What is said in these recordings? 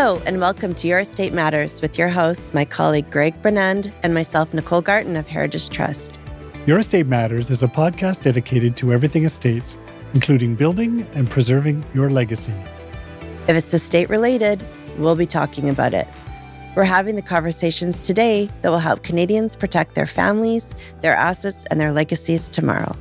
Hello, and welcome to Your Estate Matters with your hosts, my colleague Greg Bernand and myself, Nicole Garton of Heritage Trust. Your Estate Matters is a podcast dedicated to everything estates, including building and preserving your legacy. If it's estate related, we'll be talking about it. We're having the conversations today that will help Canadians protect their families, their assets, and their legacies tomorrow.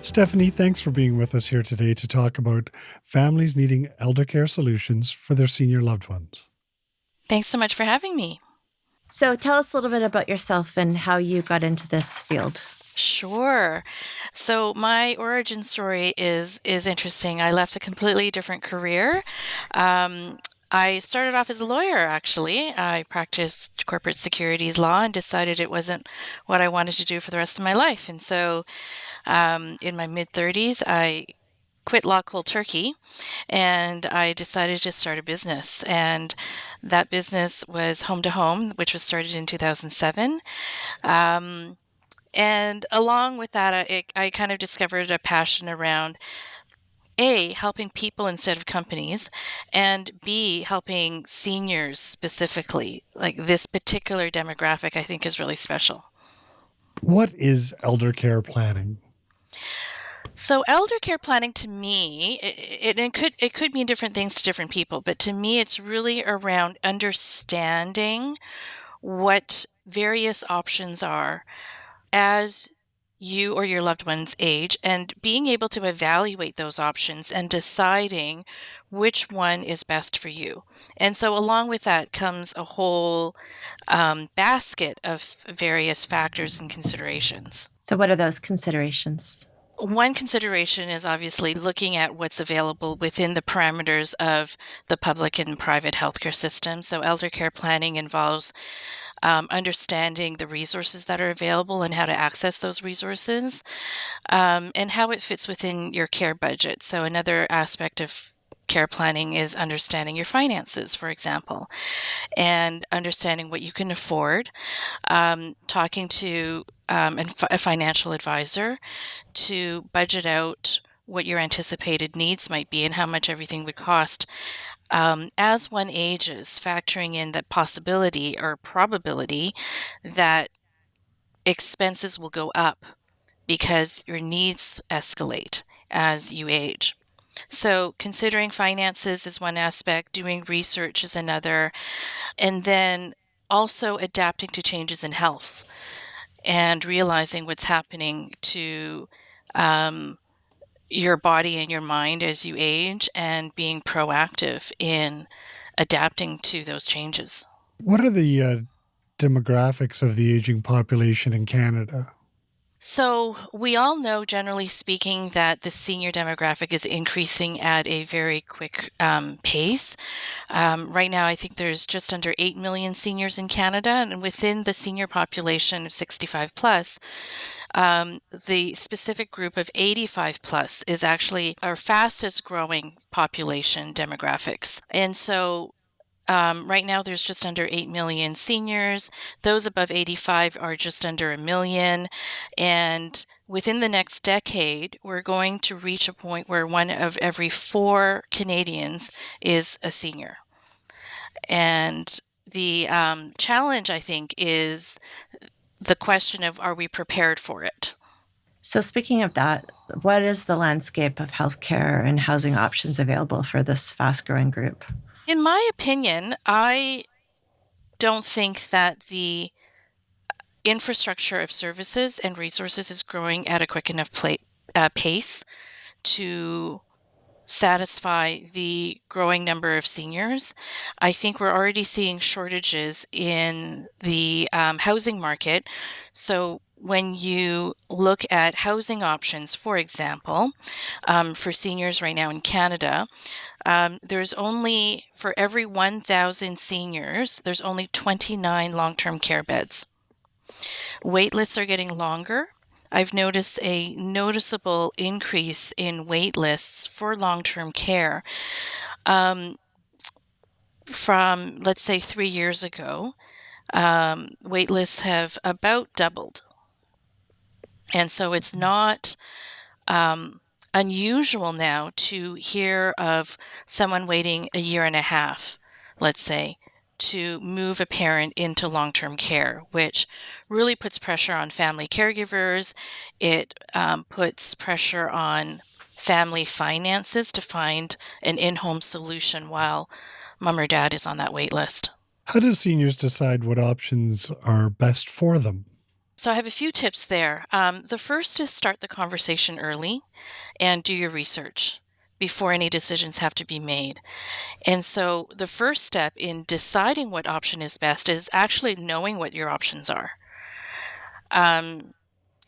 Stephanie, thanks for being with us here today to talk about families needing elder care solutions for their senior loved ones. Thanks so much for having me. So tell us a little bit about yourself and how you got into this field. Sure. So my origin story is interesting. I left a completely different career. I started off as a lawyer, actually. I practiced corporate securities law and decided it wasn't what I wanted to do for the rest of my life. And so in my mid-30s, I quit law cold turkey and I decided to start a business. And that business was Home to Home, which was started in 2007. And along with that, I kind of discovered a passion around A, helping people instead of companies, and B, helping seniors specifically. Like this particular demographic, I think is really special. What is elder care planning? So elder care planning to me, it could mean different things to different people, but to me it's really around understanding what various options are as you or your loved ones age and being able to evaluate those options and deciding which one is best for you. And so along with that comes a whole basket of various factors and considerations. So what are those considerations? One consideration is obviously looking at what's available within the parameters of the public and private healthcare system. So elder care planning involves understanding the resources that are available and how to access those resources, and how it fits within your care budget. So another aspect of care planning is understanding your finances, for example, and understanding what you can afford, talking to a financial advisor to budget out what your anticipated needs might be and how much everything would cost. As one ages, factoring in the possibility or probability that expenses will go up because your needs escalate as you age. So considering finances is one aspect, doing research is another, and then also adapting to changes in health and realizing what's happening to your body and your mind as you age and being proactive in adapting to those changes. What are the demographics of the aging population in Canada? So we all know, generally speaking, that the senior demographic is increasing at a very quick pace. Right now, I think there's just under 8 million seniors in Canada, and within the senior population of 65 plus, the specific group of 85 plus is actually our fastest growing population demographics. And so right now there's just under 8 million seniors. Those above 85 are just under 1 million. And within the next decade, we're going to reach a point where 1 of every 4 Canadians is a senior. And the challenge, I think, is the question of, are we prepared for it? So speaking of that, what is the landscape of healthcare and housing options available for this fast-growing group? In my opinion, I don't think that the infrastructure of services and resources is growing at a quick enough pace to satisfy the growing number of seniors. I think we're already seeing shortages in the housing market. So when you look at housing options, for example, for seniors right now in Canada, there's only, for every 1,000 seniors, there's only 29 long-term care beds. Wait lists are getting longer. I've noticed a noticeable increase in wait lists for long-term care from, let's say, 3 years ago. Wait lists have about doubled. And so it's not unusual now to hear of someone waiting a year and a half, let's say, to move a parent into long-term care, which really puts pressure on family caregivers. It puts pressure on family finances to find an in-home solution while mom or dad is on that wait list. How do seniors decide what options are best for them? So I have a few tips there. The first is start the conversation early and do your research before any decisions have to be made. And so the first step in deciding what option is best is actually knowing what your options are.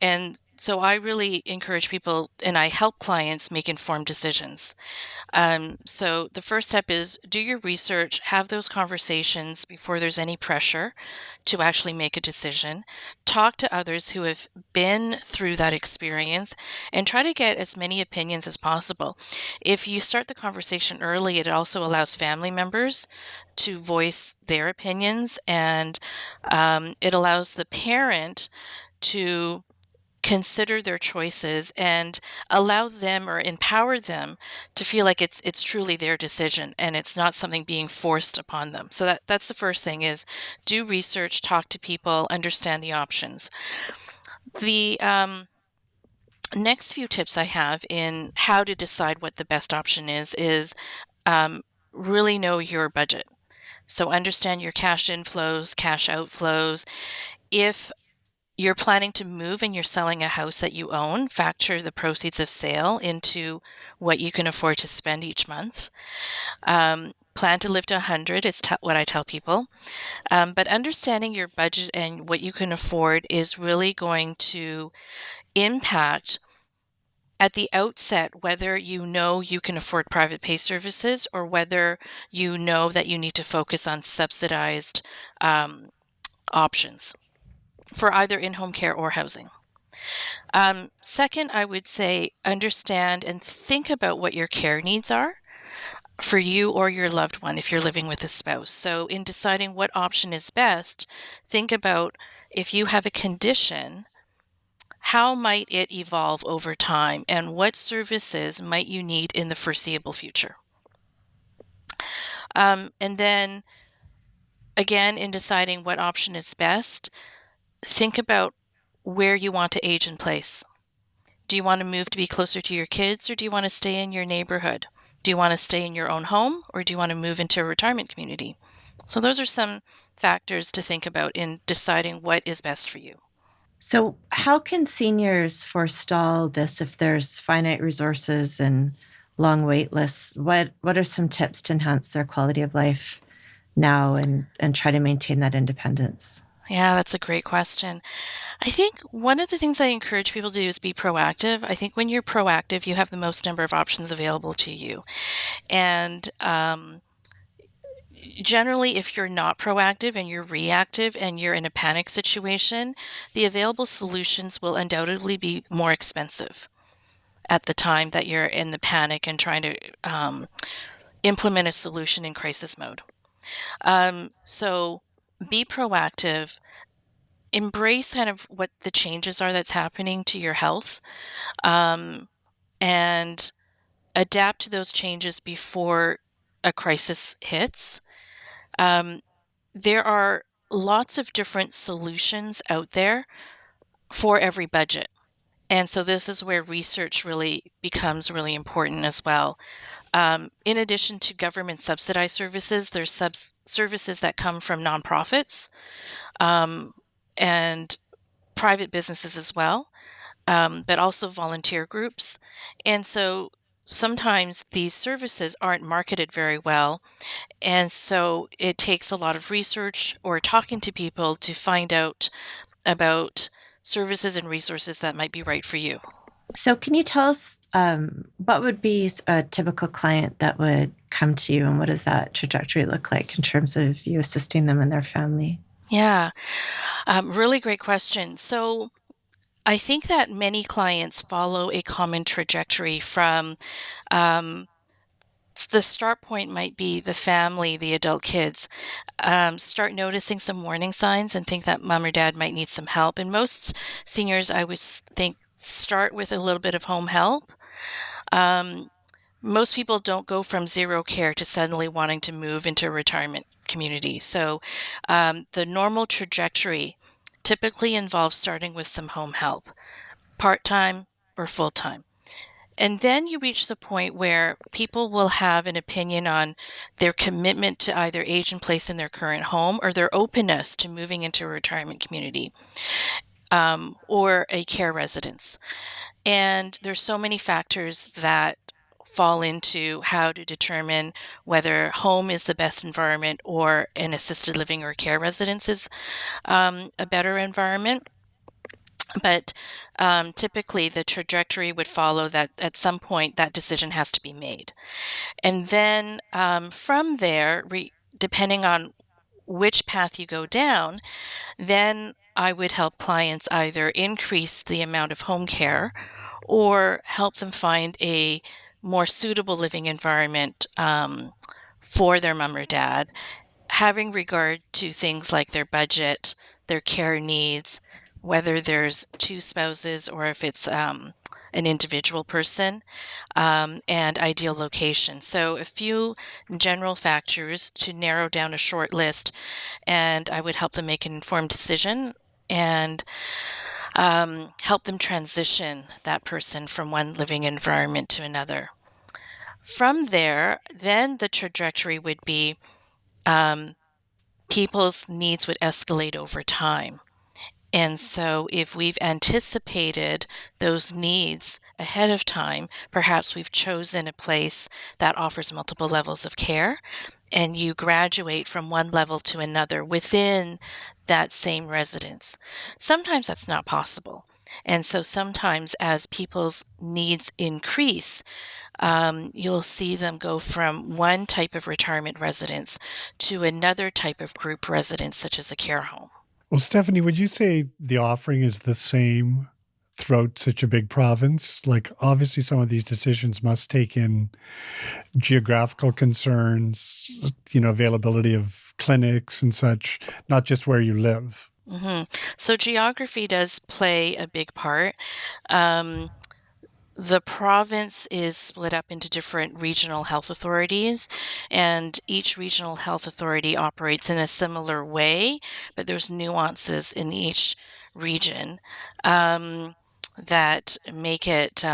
And so I really encourage people and I help clients make informed decisions. So the first step is do your research, have those conversations before there's any pressure to actually make a decision. Talk to others who have been through that experience and try to get as many opinions as possible. If you start the conversation early, it also allows family members to voice their opinions, and it allows the parent to consider their choices and allow them or empower them to feel like it's truly their decision and it's not something being forced upon them. So that's the first thing is do research, talk to people, understand the options. The next few tips I have in how to decide what the best option is really know your budget. So understand your cash inflows, cash outflows. If you're planning to move and you're selling a house that you own, factor the proceeds of sale into what you can afford to spend each month. Plan to live to 100 is what I tell people. But understanding your budget and what you can afford is really going to impact at the outset whether you know you can afford private pay services or whether you know that you need to focus on subsidized options for either in-home care or housing. Second, I would say understand and think about what your care needs are for you or your loved one if you're living with a spouse. So in deciding what option is best, think about if you have a condition, how might it evolve over time and what services might you need in the foreseeable future? And then again, in deciding what option is best, think about where you want to age in place. Do you want to move to be closer to your kids or do you want to stay in your neighborhood? Do you want to stay in your own home or do you want to move into a retirement community? So those are some factors to think about in deciding what is best for you. So, how can seniors forestall this if there's finite resources and long wait lists? What are some tips to enhance their quality of life now and try to maintain that independence? Yeah, that's a great question. I think one of the things I encourage people to do is be proactive. I think when you're proactive, you have the most number of options available to you. And generally, if you're not proactive and you're reactive and you're in a panic situation, the available solutions will undoubtedly be more expensive at the time that you're in the panic and trying to implement a solution in crisis mode. So be proactive, embrace kind of what the changes are that's happening to your health, and adapt to those changes before a crisis hits. There are lots of different solutions out there for every budget. And so this is where research really becomes really important as well. In addition to government subsidized services, there's services that come from nonprofits and private businesses as well, but also volunteer groups. And so sometimes these services aren't marketed very well. And so it takes a lot of research or talking to people to find out about services and resources that might be right for you. So, can you tell us what would be a typical client that would come to you, and what does that trajectory look like in terms of you assisting them and their family? Yeah, really great question. So I think that many clients follow a common trajectory from the start point might be the family, the adult kids. Start noticing some warning signs and think that mom or dad might need some help. And most seniors, I would think, start with a little bit of home help. Most people don't go from zero care to suddenly wanting to move into a retirement community. So the normal trajectory typically involves starting with some home help, part-time or full-time. And then you reach the point where people will have an opinion on their commitment to either age in place in their current home or their openness to moving into a retirement community or a care residence. And there's so many factors that fall into how to determine whether home is the best environment or an assisted living or care residence is a better environment. But typically, the trajectory would follow that at some point that decision has to be made. And then from there, depending on which path you go down, then I would help clients either increase the amount of home care or help them find a more suitable living environment for their mom or dad, having regard to things like their budget, their care needs, whether there's two spouses or if it's an individual person, and ideal location. So a few general factors to narrow down a short list, and I would help them make an informed decision and help them transition that person from one living environment to another. From there, then the trajectory would be people's needs would escalate over time. And so if we've anticipated those needs ahead of time, perhaps we've chosen a place that offers multiple levels of care, and you graduate from one level to another within that same residence. Sometimes that's not possible. And so sometimes as people's needs increase, you'll see them go from one type of retirement residence to another type of group residence, such as a care home. Well, Stephanie, would you say the offering is the same throughout such a big province? Like, obviously, some of these decisions must take in geographical concerns, availability of clinics and such, not just where you live. So geography does play a big part. The province is split up into different regional health authorities, and each regional health authority operates in a similar way, but there's nuances in each region that make it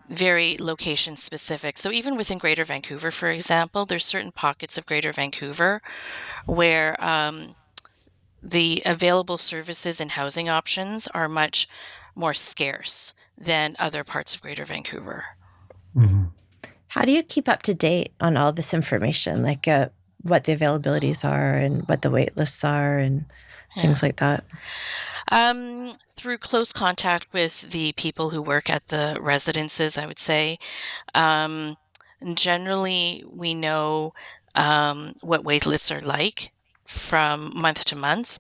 very location specific. So even within Greater Vancouver, for example, there's certain pockets of Greater Vancouver where the available services and housing options are much more scarce than other parts of Greater Vancouver. Mm-hmm. How do you keep up to date on all this information, like what the availabilities are and what the wait lists are and things like that? Through close contact with the people who work at the residences, I would say. Generally, we know what wait lists are like from month to month.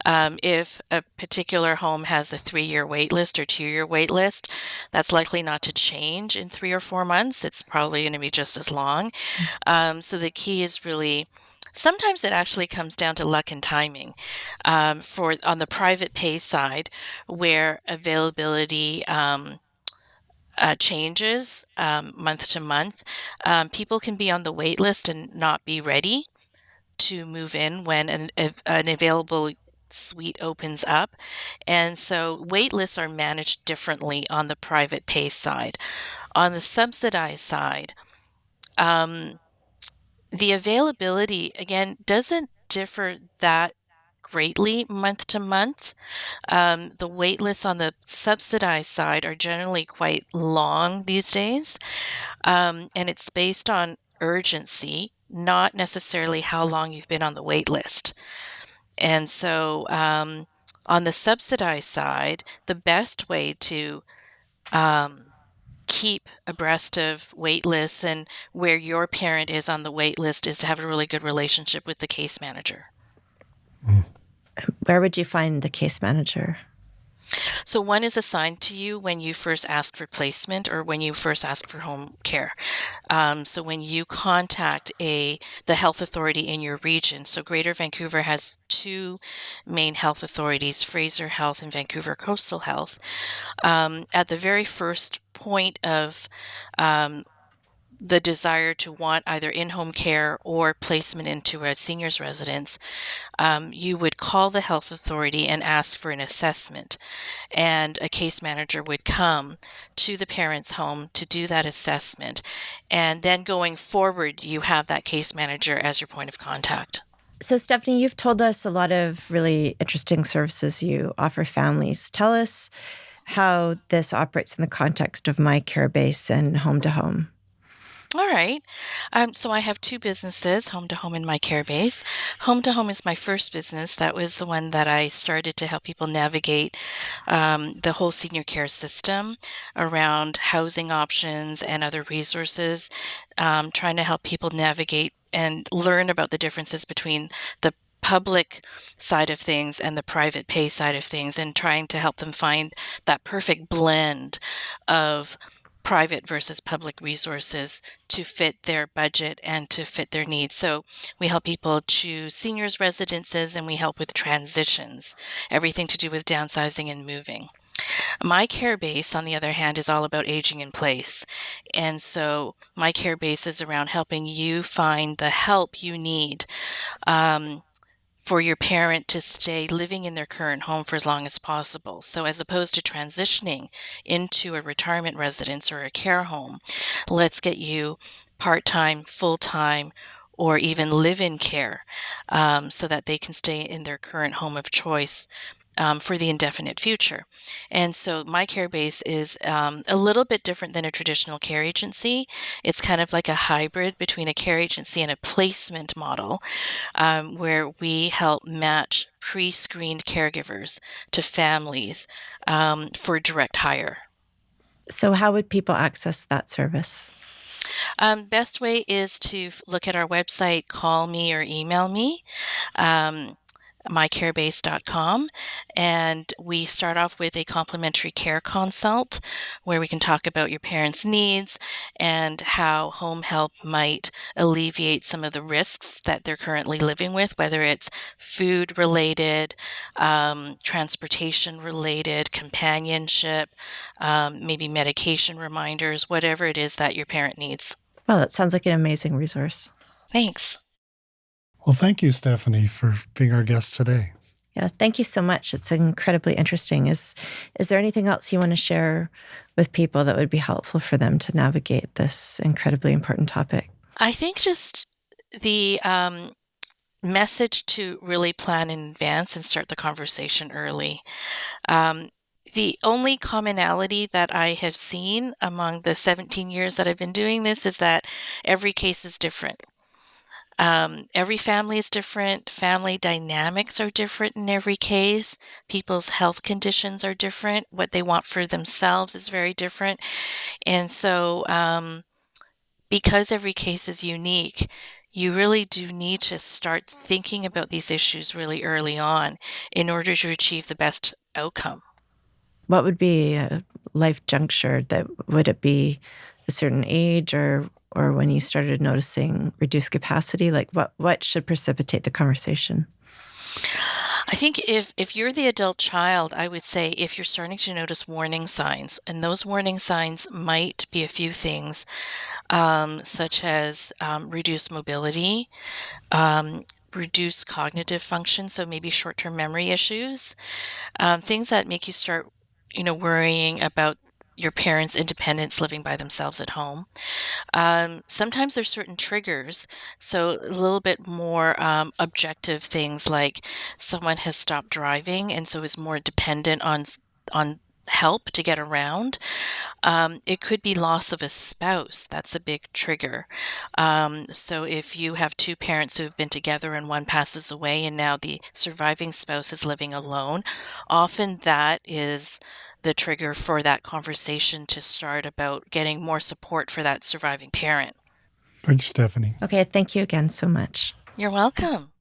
If a particular home has a 3-year wait list or 2-year wait list, that's likely not to change in 3 or 4 months. It's probably going to be just as long. So the key is really, sometimes it actually comes down to luck and timing. On the private pay side, where availability changes month to month, people can be on the wait list and not be ready to move in when an available suite opens up. And so wait lists are managed differently on the private pay side. On the subsidized side, the availability, again, doesn't differ that greatly month to month. The wait lists on the subsidized side are generally quite long these days, and it's based on urgency, not necessarily how long you've been on the wait list. And so on the subsidized side, the best way to keep abreast of wait lists and where your parent is on the wait list is to have a really good relationship with the case manager. Where would you find the case manager? So one is assigned to you when you first ask for placement or when you first ask for home care. So when you contact the health authority in your region, so Greater Vancouver has two main health authorities, Fraser Health and Vancouver Coastal Health. At the very first point of the desire to want either in-home care or placement into a senior's residence, you would call the health authority and ask for an assessment. And a case manager would come to the parent's home to do that assessment. And then going forward, you have that case manager as your point of contact. So, Stephanie, you've told us a lot of really interesting services you offer families. Tell us how this operates in the context of myCareBase and home to home. All right. So I have two businesses, Home to Home and myCareBase. Home to Home is my first business. That was the one that I started to help people navigate the whole senior care system around housing options and other resources, trying to help people navigate and learn about the differences between the public side of things and the private pay side of things, and trying to help them find that perfect blend of private versus public resources to fit their budget and to fit their needs. So we help people choose seniors residences, and we help with transitions, everything to do with downsizing and moving. myCareBase, on the other hand, is all about aging in place. And so myCareBase is around helping you find the help you need for your parent to stay living in their current home for as long as possible. So as opposed to transitioning into a retirement residence or a care home, let's get you part-time, full-time, or even live-in care so that they can stay in their current home of choice for the indefinite future. And so myCareBase is a little bit different than a traditional care agency. It's kind of like a hybrid between a care agency and a placement model, where we help match pre-screened caregivers to families for direct hire. So, how would people access that service? Best way is to look at our website, call me or email me. mycarebase.com, and we start off with a complimentary care consult where we can talk about your parents' needs and how home help might alleviate some of the risks that they're currently living with, whether it's food related, transportation related, companionship, maybe medication reminders, whatever it is that your parent needs. Well, that sounds like an amazing resource. Thanks. Well, thank you, Stephanie, for being our guest today. Yeah, thank you so much. It's incredibly interesting. Is there anything else you want to share with people that would be helpful for them to navigate this incredibly important topic? I think just the message to really plan in advance and start the conversation early. The only commonality that I have seen among the 17 years that I've been doing this is that every case is different. Every family is different. Family dynamics are different in every case. People's health conditions are different. What they want for themselves is very different. And so, because every case is unique, you really do need to start thinking about these issues really early on in order to achieve the best outcome. What would be a life juncture? Would it be a certain age or when you started noticing reduced capacity? Like what should precipitate the conversation? I think if you're the adult child, I would say if you're starting to notice warning signs, and those warning signs might be a few things, such as reduced mobility, reduced cognitive function, so maybe short-term memory issues, things that make you start, worrying about your parents' independence living by themselves at home. Sometimes there's certain triggers, so a little bit more objective things like someone has stopped driving and so is more dependent on help to get around. It could be loss of a spouse. That's a big trigger. So if you have two parents who have been together and one passes away and now the surviving spouse is living alone, often that is the trigger for that conversation to start about getting more support for that surviving parent. Thanks, Stephanie. Okay, thank you again so much. You're welcome.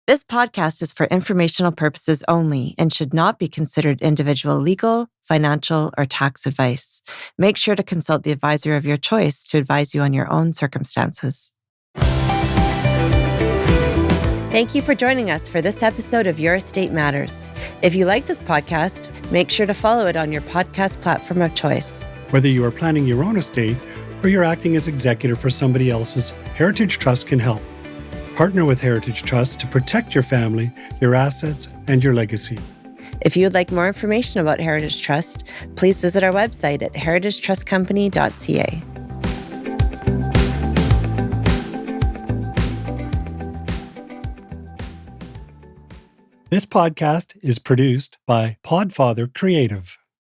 This podcast is for informational purposes only and should not be considered individual legal, financial, or tax advice. Make sure to consult the advisor of your choice to advise you on your own circumstances. Thank you for joining us for this episode of Your Estate Matters. If you like this podcast, make sure to follow it on your podcast platform of choice. Whether you are planning your own estate or you're acting as executor for somebody else's, Heritage Trust can help. Partner with Heritage Trust to protect your family, your assets, and your legacy. If you would like more information about Heritage Trust, please visit our website at heritagetrustcompany.ca. This podcast is produced by Podfather Creative.